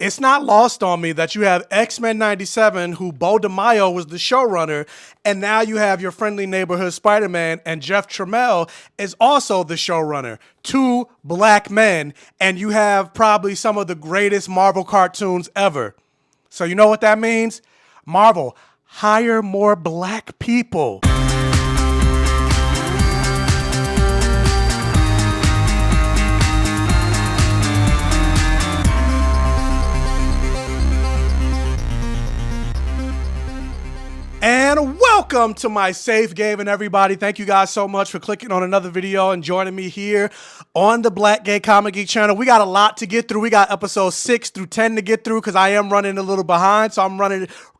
It's not lost on me that you have X-Men 97, who Bo DeMaio was the showrunner, and now you have your friendly neighborhood Spider-Man, and Jeff Trammell is also the showrunner. Two black men, and you have probably some of the greatest Marvel cartoons ever. So you know what that means? Marvel, hire more black people. And welcome to my Safe Gayven, everybody. Thank you guys so much for clicking on another video and joining me here on the Black Gay Comic Geek channel. We got a lot to get through. We got episodes 6 through 10 to get through because I am running a little behind. So I'm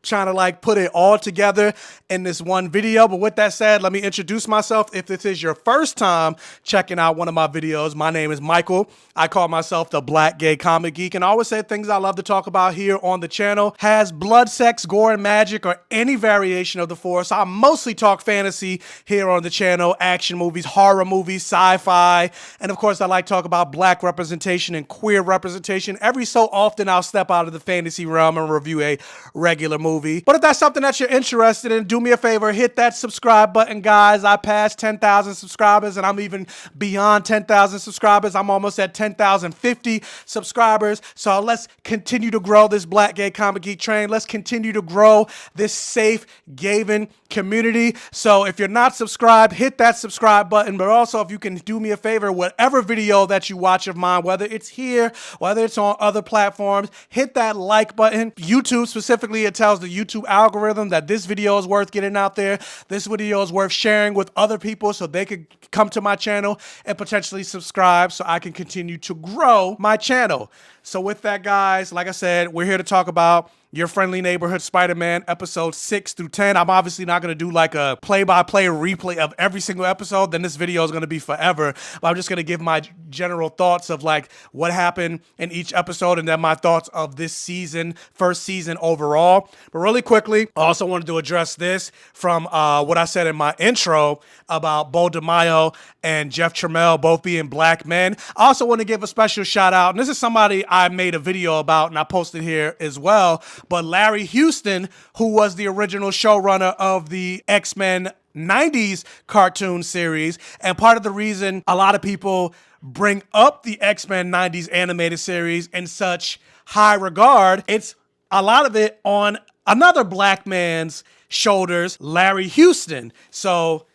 trying to like put it all together in this one video. But with that said, let me introduce myself. If this is your first time checking out one of my videos, my name is Michael. I call myself the Black Gay Comic Geek, and I always say things I love to talk about here on the channel has blood, sex, gore, and magic, or any variation of the four. So I mostly talk fantasy here on the channel, action movies, horror movies, sci-fi, and of course I like to talk about black representation and queer representation. Every so often I'll step out of the fantasy realm and review a regular movie. But if that's something that you're interested in, do me a favor, hit that subscribe button, guys. I passed 10,000 subscribers, and I'm even beyond 10,000 subscribers. I'm almost at 10,050 subscribers. So let's continue to grow this Black Gay Comic Geek train. Let's continue to grow this Safe Gayven community. So if you're not subscribed, hit that subscribe button. But also, if you can do me a favor, whatever video that you watch of mine, whether it's here, whether it's on other platforms, hit that like button. YouTube specifically, it tells the YouTube algorithm that this video is worth getting out there. This video is worth sharing with other people so they could come to my channel and potentially subscribe so I can continue to grow my channel. So with that, guys, like I said, we're here to talk about your friendly neighborhood Spider-Man episodes 6 through 10. I'm obviously not going to do like a play-by-play replay of every single episode. Then this video is going to be forever. But I'm just going to give my general thoughts of like what happened in each episode and then my thoughts of this season, first season overall. But really quickly, I also wanted to address this from what I said in my intro about Bo DeMaio and Jeff Trammell both being black men. I also want to give a special shout out, and this is somebody I made a video about and I posted here as well, but Larry Houston, who was the original showrunner of the X-Men 90s cartoon series, and part of the reason a lot of people bring up the X-Men 90s animated series in such high regard, it's a lot of it on another black man's shoulders, Larry Houston. So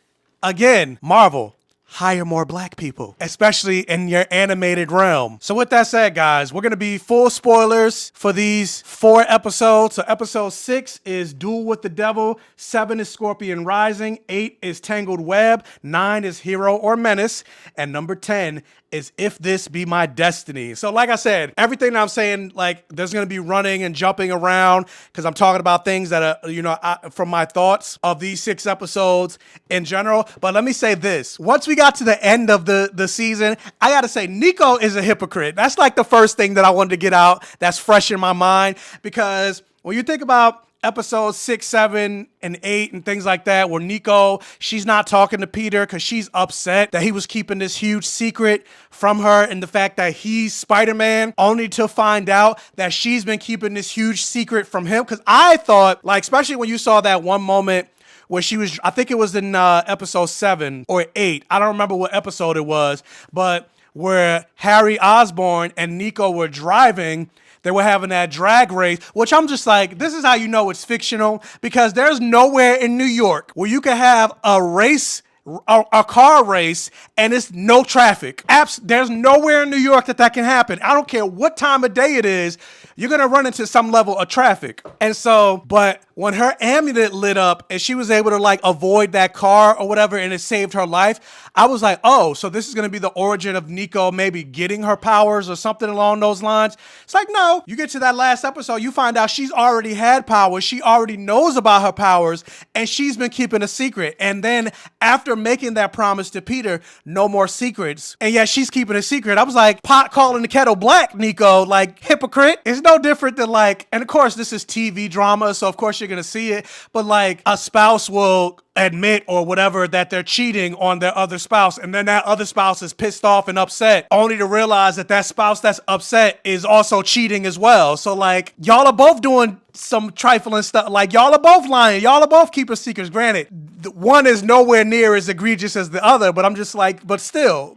again, Marvel, hire more black people, especially in your animated realm. So with that said, guys, we're going to be full spoilers for these 4 episodes. So episode 6 is Duel with the Devil, 7 is Scorpion Rising, 8 is Tangled Web, 9 is Hero or Menace, and number 10 is If This Be My Destiny. So like I said, everything that I'm saying, like there's going to be running and jumping around because I'm talking about things that are, you know, from my thoughts of these 6 episodes in general. But let me say this. Once we got to the end of the season, I got to say Nico is a hypocrite. That's like the first thing that I wanted to get out that's fresh in my mind, because when you think about episodes 6, 7, and 8 and things like that, where Nico, she's not talking to Peter because she's upset that he was keeping this huge secret from her, and the fact that he's Spider-Man, only to find out that she's been keeping this huge secret from him. Because I thought, like, especially when you saw that one moment where she was, I think it was in episode 7 or 8, I don't remember what episode it was, but where Harry Osborn and Nico were driving, they were having that drag race, which I'm just like, this is how you know it's fictional, because there's nowhere in New York where you can have a race, a car race, and it's no traffic. There's nowhere in New York that can happen. I don't care what time of day it is, you're going to run into some level of traffic. And so, but when her amulet lit up and she was able to like avoid that car or whatever, and it saved her life, I was like, oh, so this is going to be the origin of Nico maybe getting her powers or something along those lines. It's like, no, you get to that last episode, you find out she's already had powers. She already knows about her powers, and she's been keeping a secret. And then after after making that promise to Peter, no more secrets, and yet she's keeping a secret. I was like, pot calling the kettle black, Nico, like hypocrite. It's no different than like, and of course this is TV drama, so of course you're gonna see it, but like a spouse will admit or whatever that they're cheating on their other spouse, and then that other spouse is pissed off and upset, only to realize that that spouse that's upset is also cheating as well. So like, y'all are both doing some trifling stuff. Like, y'all are both lying. Y'all are both keeping secrets. Granted, one is nowhere near as egregious as the other, but I'm just like, but still,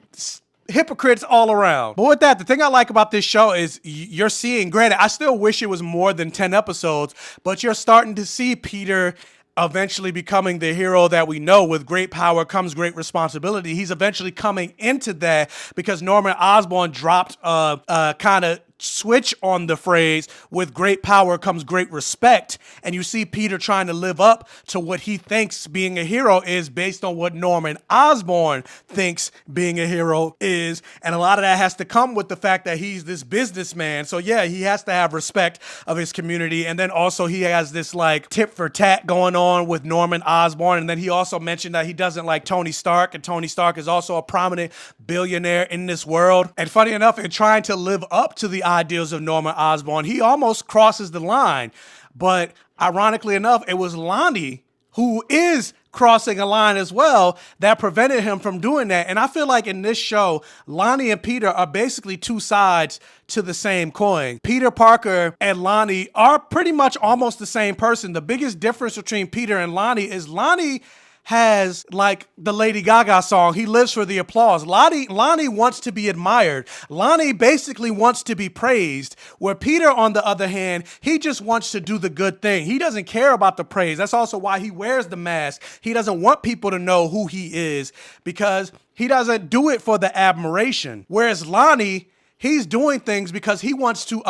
hypocrites all around. But with that, the thing I like about this show is you're seeing, granted, I still wish it was more than 10 episodes, but you're starting to see Peter eventually becoming the hero that we know. With great power comes great responsibility. He's eventually coming into that because Norman Osborn dropped a kind of switch on the phrase, with great power comes great respect. And you see Peter trying to live up to what he thinks being a hero is based on what Norman Osborn thinks being a hero is. And a lot of that has to come with the fact that he's this businessman. So yeah, he has to have respect of his community. And then also he has this like tit for tat going on with Norman Osborn. And then he also mentioned that he doesn't like Tony Stark, and Tony Stark is also a prominent billionaire in this world. And funny enough, in trying to live up to the ideals of Norman Osborn, he almost crosses the line. But ironically enough, it was Lonnie, who is crossing a line as well, that prevented him from doing that. And I feel like in this show, Lonnie and Peter are basically two sides to the same coin. Peter Parker and Lonnie are pretty much almost the same person. The biggest difference between Peter and Lonnie is Lonnie has, like the Lady Gaga song, he lives for the applause. Lonnie wants to be admired. Lonnie basically wants to be praised, where Peter, on the other hand, he just wants to do the good thing. He doesn't care about the praise. That's also why he wears the mask. He doesn't want people to know who he is, because he doesn't do it for the admiration. Whereas Lonnie, he's doing things because he wants to,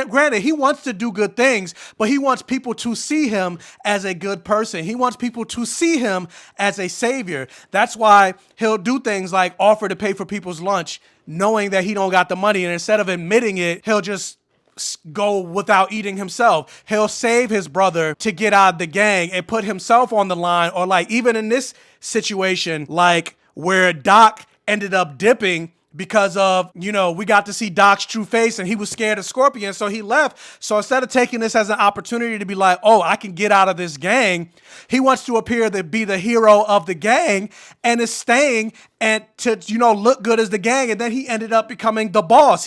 granted, he wants to do good things, but he wants people to see him as a good person. He wants people to see him as a savior. That's why he'll do things like offer to pay for people's lunch, knowing that he don't got the money. And instead of admitting it, he'll just go without eating himself. He'll save his brother to get out of the gang and put himself on the line. Or like even in this situation, like where Doc ended up dipping because of, you know, we got to see Doc's true face and he was scared of Scorpion, so he left. So instead of taking this as an opportunity to be like, oh, I can get out of this gang, he wants to appear to be the hero of the gang and is staying and to, you know, look good as the gang. And then he ended up becoming the boss.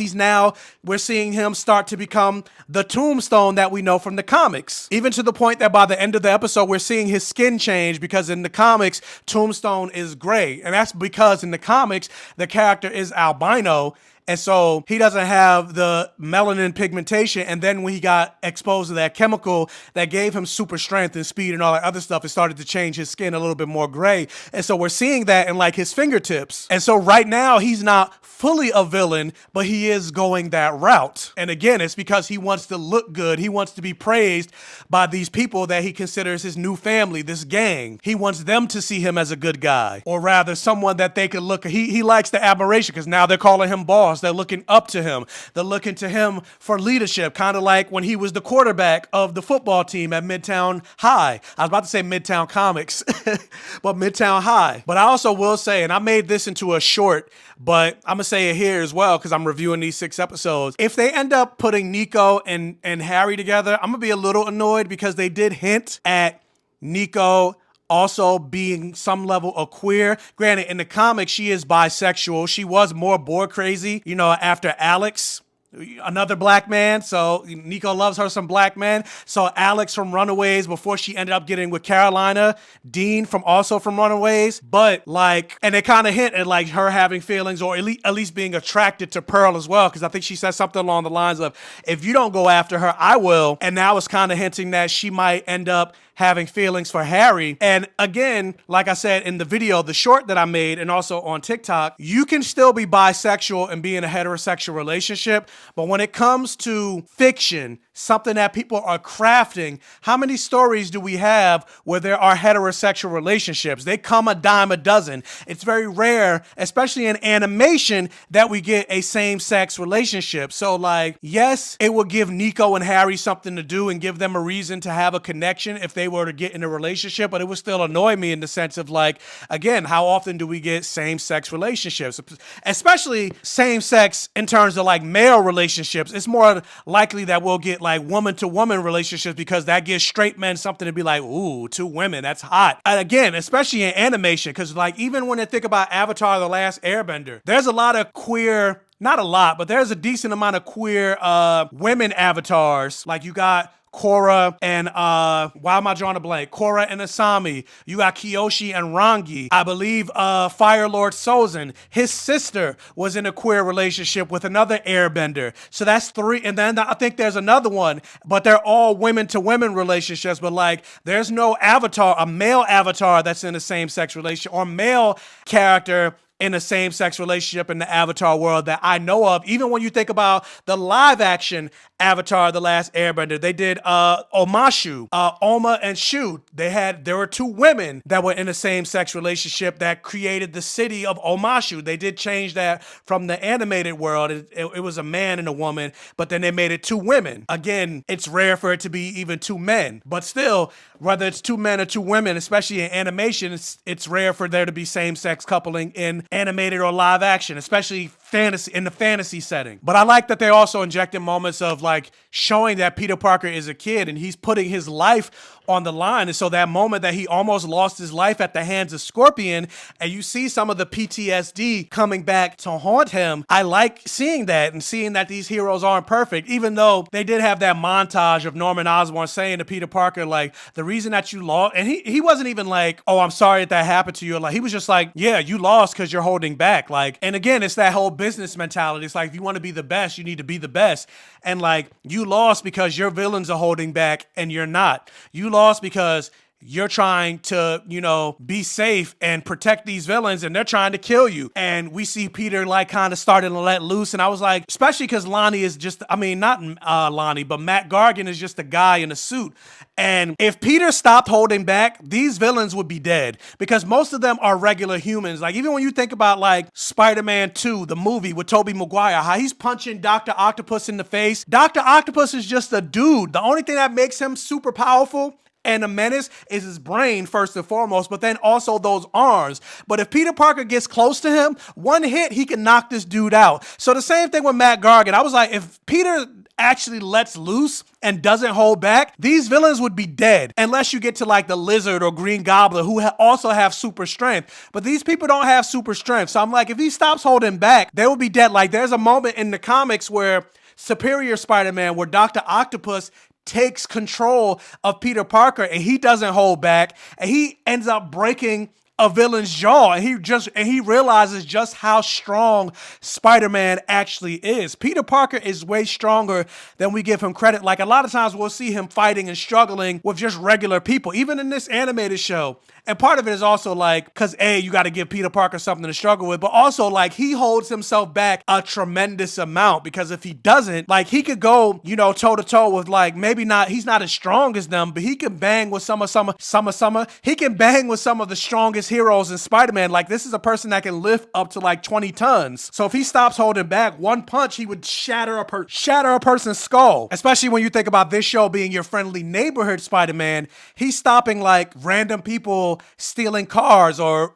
We're seeing him start to become the Tombstone that we know from the comics. Even to the point that by the end of the episode, we're seeing his skin change, because in the comics, Tombstone is gray. And that's because in the comics, the character is albino. And so he doesn't have the melanin pigmentation. And then when he got exposed to that chemical that gave him super strength and speed and all that other stuff, it started to change his skin a little bit more gray. And so we're seeing that in like his fingertips. And so right now he's not fully a villain, but he is going that route. And again, it's because he wants to look good. He wants to be praised by these people that he considers his new family, this gang. He wants them to see him as a good guy, or rather someone that they could look at. He likes the admiration because now they're calling him boss. They're looking up to him. They're looking to him for leadership, kind of like when he was the quarterback of the football team at Midtown High. I was about to say Midtown Comics, but Midtown High. But I also will say, and I made this into a short, but I'm going to say it here as well because I'm reviewing these 6 episodes. If they end up putting Nico and Harry together, I'm going to be a little annoyed because they did hint at Nico also being some level of queer. Granted, in the comics, she is bisexual. She was more boy crazy, you know, after Alex, another black man. So Nico loves her some black men. So Alex from Runaways, before she ended up getting with Carolina, Dean from Runaways. But like, and they kind of hint at like her having feelings, or at least being attracted to Pearl as well. Because I think she said something along the lines of, if you don't go after her, I will. And now it's kind of hinting that she might end up having feelings for Harry. And again, like I said in the video, the short that I made, and also on TikTok, you can still be bisexual and be in a heterosexual relationship. But when it comes to fiction, something that people are crafting, how many stories do we have where there are heterosexual relationships? They come a dime a dozen. It's very rare, especially in animation, that we get a same-sex relationship. So like, yes, it will give Nico and Harry something to do and give them a reason to have a connection if they they were to get in a relationship, but it would still annoy me in the sense of like, again, how often do we get same-sex relationships? Especially same-sex in terms of like male relationships. It's more likely that we'll get like woman-to-woman relationships because that gives straight men something to be like, ooh, two women, that's hot. And again, especially in animation, because like even when they think about Avatar: The Last Airbender, there's a lot of queer, not a lot, but there's a decent amount of queer women avatars. Like you got Korra and why am I drawing a blank? Korra and Asami. You got Kyoshi and Rangi. I believe Fire Lord Sozin, his sister was in a queer relationship with another airbender. So that's 3. And then I think there's another one, but they're all women to women relationships. But like there's no avatar, a male avatar that's in a same-sex relationship or male character in a same-sex relationship in the Avatar world that I know of. Even when you think about the live-action Avatar: The Last Airbender, they did Omashu, Oma and Shu. There were 2 women that were in a same-sex relationship that created the city of Omashu. They did change that from the animated world. It was a man and a woman, but then they made it 2 women. Again, it's rare for it to be even 2 men, but still, whether it's 2 men or 2 women, especially in animation, it's rare for there to be same-sex coupling in animated or live action, especially fantasy, in the fantasy setting. But I like that they also injected moments of like showing that Peter Parker is a kid and he's putting his life on the line. And so that moment that he almost lost his life at the hands of Scorpion, and you see some of the PTSD coming back to haunt him, I like seeing that and seeing that these heroes aren't perfect, even though they did have that montage of Norman Osborn saying to Peter Parker, like, the reason that you lost, and he wasn't even like, oh, I'm sorry that happened to you. Like, he was just like, yeah, you lost because you're holding back. Like, and again, it's that whole business mentality. It's like, if you want to be the best, you need to be the best. And like, you lost because your villains are holding back and you're not. You lost because you're trying to, you know, be safe and protect these villains and they're trying to kill you. And we see Peter like kind of starting to let loose. And I was like, especially because Lonnie is just, I mean, not Lonnie, but Matt Gargan is just a guy in a suit. And if Peter stopped holding back, these villains would be dead because most of them are regular humans. Like even when you think about like Spider-Man 2, the movie with Tobey Maguire, how he's punching Dr. Octopus in the face. Dr. Octopus is just a dude. The only thing that makes him super powerful and a menace is his brain first and foremost, but then also those arms. But if Peter Parker gets close to him, one hit, he can knock this dude out. So the same thing with Matt Gargan. I was like, if Peter actually lets loose and doesn't hold back, these villains would be dead unless you get to like the Lizard or Green Goblin who also have super strength. But these people don't have super strength. So I'm like, if he stops holding back, they will be dead. Like there's a moment in the comics where Superior Spider-Man, where Dr. Octopus takes control of Peter Parker and he doesn't hold back and he ends up breaking a villain's jaw and he realizes just how strong Spider-Man actually is. Peter Parker is way stronger than we give him credit. Like a lot of times we'll see him fighting and struggling with just regular people, even in this animated show. And part of it is also like, because A, you got to give Peter Parker something to struggle with, but also like he holds himself back a tremendous amount because if he doesn't, like he could go, you know, toe to toe with like, maybe not, he's not as strong as them, but he can bang with some of he can bang with some of the strongest heroes in Spider-Man. Like this is a person that can lift up to like 20 tons. So if he stops holding back, one punch, he would shatter a person's skull. Especially when you think about this show being your friendly neighborhood Spider-Man, he's stopping like random people stealing cars or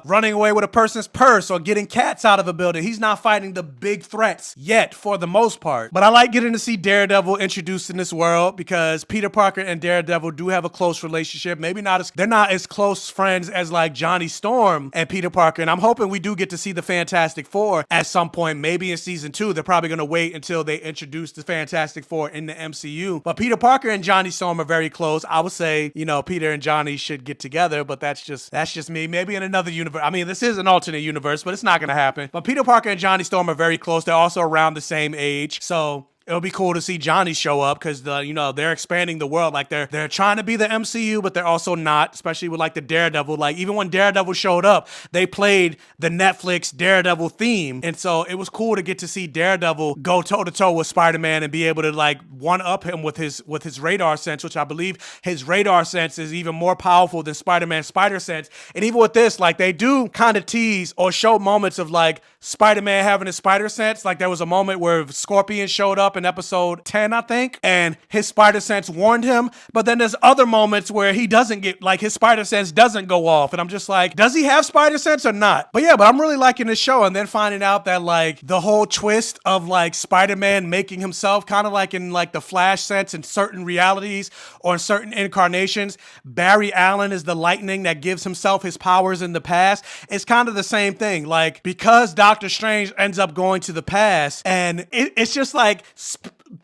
running away with a person's purse or getting cats out of a building. He's not fighting the big threats yet for the most part. But I like getting to see Daredevil introduced in this world because Peter Parker and Daredevil do have a close relationship. Maybe they're not as close friends as like Johnny Storm and Peter Parker. And I'm hoping we do get to see the Fantastic Four at some point, maybe in season 2. They're probably going to wait until they introduce the Fantastic Four in the MCU. But Peter Parker and Johnny Storm are very close. I would say, you know, Peter and Johnny should get together, but that's just me. Maybe in another universe. I mean, this is an alternate universe, but it's not going to happen. But Peter Parker and Johnny Storm are very close. They're also around the same age. So it'll be cool to see Johnny show up because they're expanding the world. Like they're trying to be the MCU, but they're also not, especially with like the Daredevil. Like even when Daredevil showed up, they played the Netflix Daredevil theme. And so it was cool to get to see Daredevil go toe to toe with Spider-Man and be able to like one up him with his radar sense, which I believe his radar sense is even more powerful than Spider-Man's spider sense. And even with this, like they do kind of tease or show moments of like Spider-Man having a spider sense. Like there was a moment where Scorpion showed up up in episode 10, I think, and his spider sense warned him. But then there's other moments where he doesn't get, like, his spider sense doesn't go off. And I'm just like, does he have spider sense or not? But yeah, but I'm really liking this show. And then finding out that, like, the whole twist of, like, Spider-Man making himself kind of like in, like, the Flash sense in certain realities or in certain incarnations, Barry Allen is the lightning that gives himself his powers in the past. It's kind of the same thing. Like, because Doctor Strange ends up going to the past, and it's just like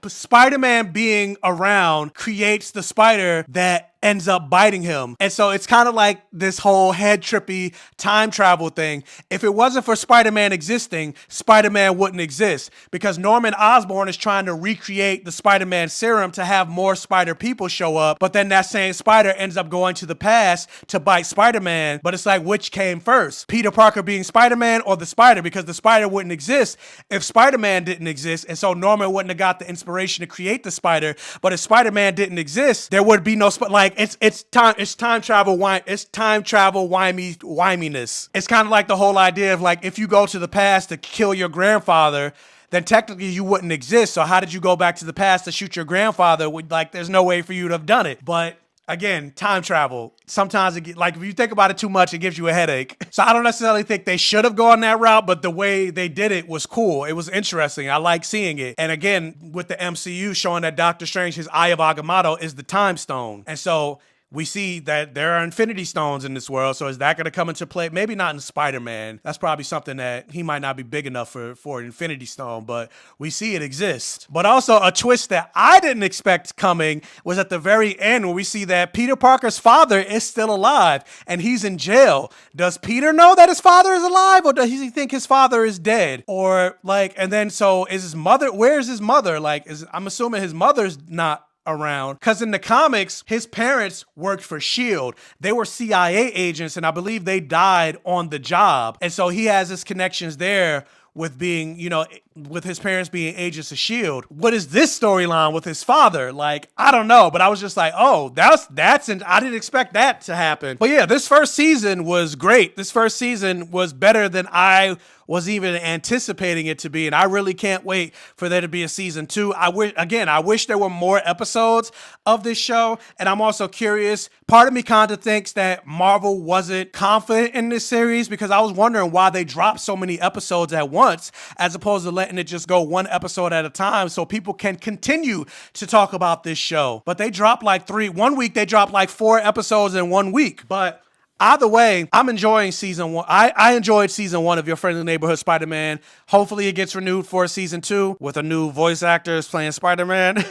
Spider-Man being around creates the spider that ends up biting him. And so it's kind of like this whole head trippy time travel thing. If it wasn't for Spider-Man existing, Spider-Man wouldn't exist, because Norman Osborn is trying to recreate the Spider-Man serum to have more spider people show up. But then that same spider ends up going to the past to bite Spider-Man. But it's like, which came first? Peter Parker being Spider-Man or the spider? Because the spider wouldn't exist if Spider-Man didn't exist. And so Norman wouldn't have got the inspiration to create the spider. But if Spider-Man didn't exist, there would be no like, it's time travel whiminess. It's kind of like the whole idea of, like, if you go to the past to kill your grandfather, then technically you wouldn't exist. So how did you go back to the past to shoot your grandfather? Like, there's no way for you to have done it. But again, time travel. Sometimes like, if you think about it too much, it gives you a headache. So I don't necessarily think they should have gone that route, but the way they did it was cool. It was interesting. I like seeing it. And again, with the MCU showing that Doctor Strange, his Eye of Agamotto is the time stone. And so we see that there are Infinity Stones in this world. So is that going to come into play? Maybe not in Spider-Man. That's probably something that he might not be big enough for an Infinity Stone, but we see it exists. But also a twist that I didn't expect coming was at the very end, when we see that Peter Parker's father is still alive and he's in jail. Does Peter know that his father is alive, or does he think his father is dead? Or like, and then so is his mother, where's his mother? Like, I'm assuming his mother's not around, because in the comics his parents worked for S.H.I.E.L.D. They were CIA agents, and I believe they died on the job, and so he has his connections there with being, you know, with his parents being agents of S.H.I.E.L.D. What is this storyline with his father? Like, I don't know, but I was just like, oh, and I didn't expect that to happen. But yeah, this first season was great. This first season was better than I was even anticipating it to be, and I really can't wait for there to be a season 2. I wish there were more episodes of this show, and I'm also curious. Part of me kind of thinks that Marvel wasn't confident in this series, because I was wondering why they dropped so many episodes at once, as opposed to letting it just go one episode at a time so people can continue to talk about this show. But they dropped like 1 week, they dropped like 4 episodes in 1 week. But either way, I'm enjoying season 1. I enjoyed season 1 of Your Friendly Neighborhood Spider-Man. Hopefully it gets renewed for season 2 with a new voice actors playing Spider-Man.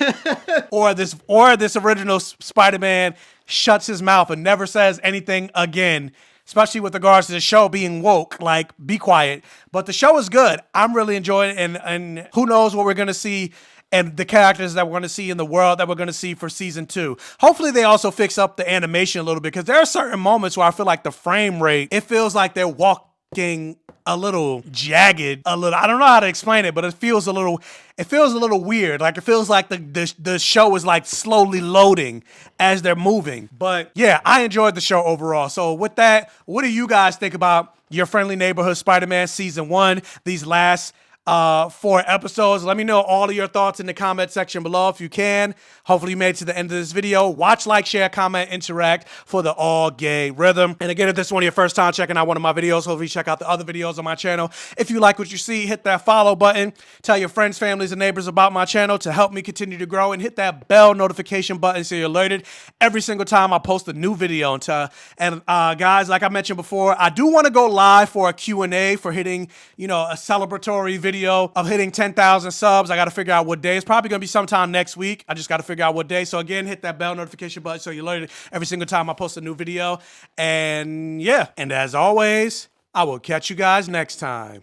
or this original Spider-Man shuts his mouth and never says anything again, especially with regards to the show being woke. Like, be quiet. But the show is good. I'm really enjoying it, and who knows what we're going to see and the characters that we're going to see in the world that we're going to see for season 2. Hopefully they also fix up the animation a little bit, because there are certain moments where I feel like the frame rate, it feels like they're walking a little jagged, I don't know how to explain it, but it feels a little weird. Like, it feels like the show is like slowly loading as they're moving. But yeah, I enjoyed the show overall. So with that, what do you guys think about Your Friendly Neighborhood Spider-Man season 1, these last 4 episodes? Let me know all of your thoughts in the comment section below if you can. Hopefully you made it to the end of this video. Watch, like, share, comment, interact for the all gay rhythm. And again, if this is one of your first time checking out one of my videos, hopefully check out the other videos on my channel. If you like what you see, hit that follow button. Tell your friends, families, and neighbors about my channel to help me continue to grow, and hit that bell notification button so you're alerted every single time I post a new video. And guys, like I mentioned before, I do want to go live for a Q&A for hitting, you know, a celebratory video of hitting 10,000 subs. I got to figure out what day. It's probably going to be sometime next week. I just got to figure out what day. So again, hit that bell notification button so you're alerted every single time I post a new video. And yeah, and as always, I will catch you guys next time.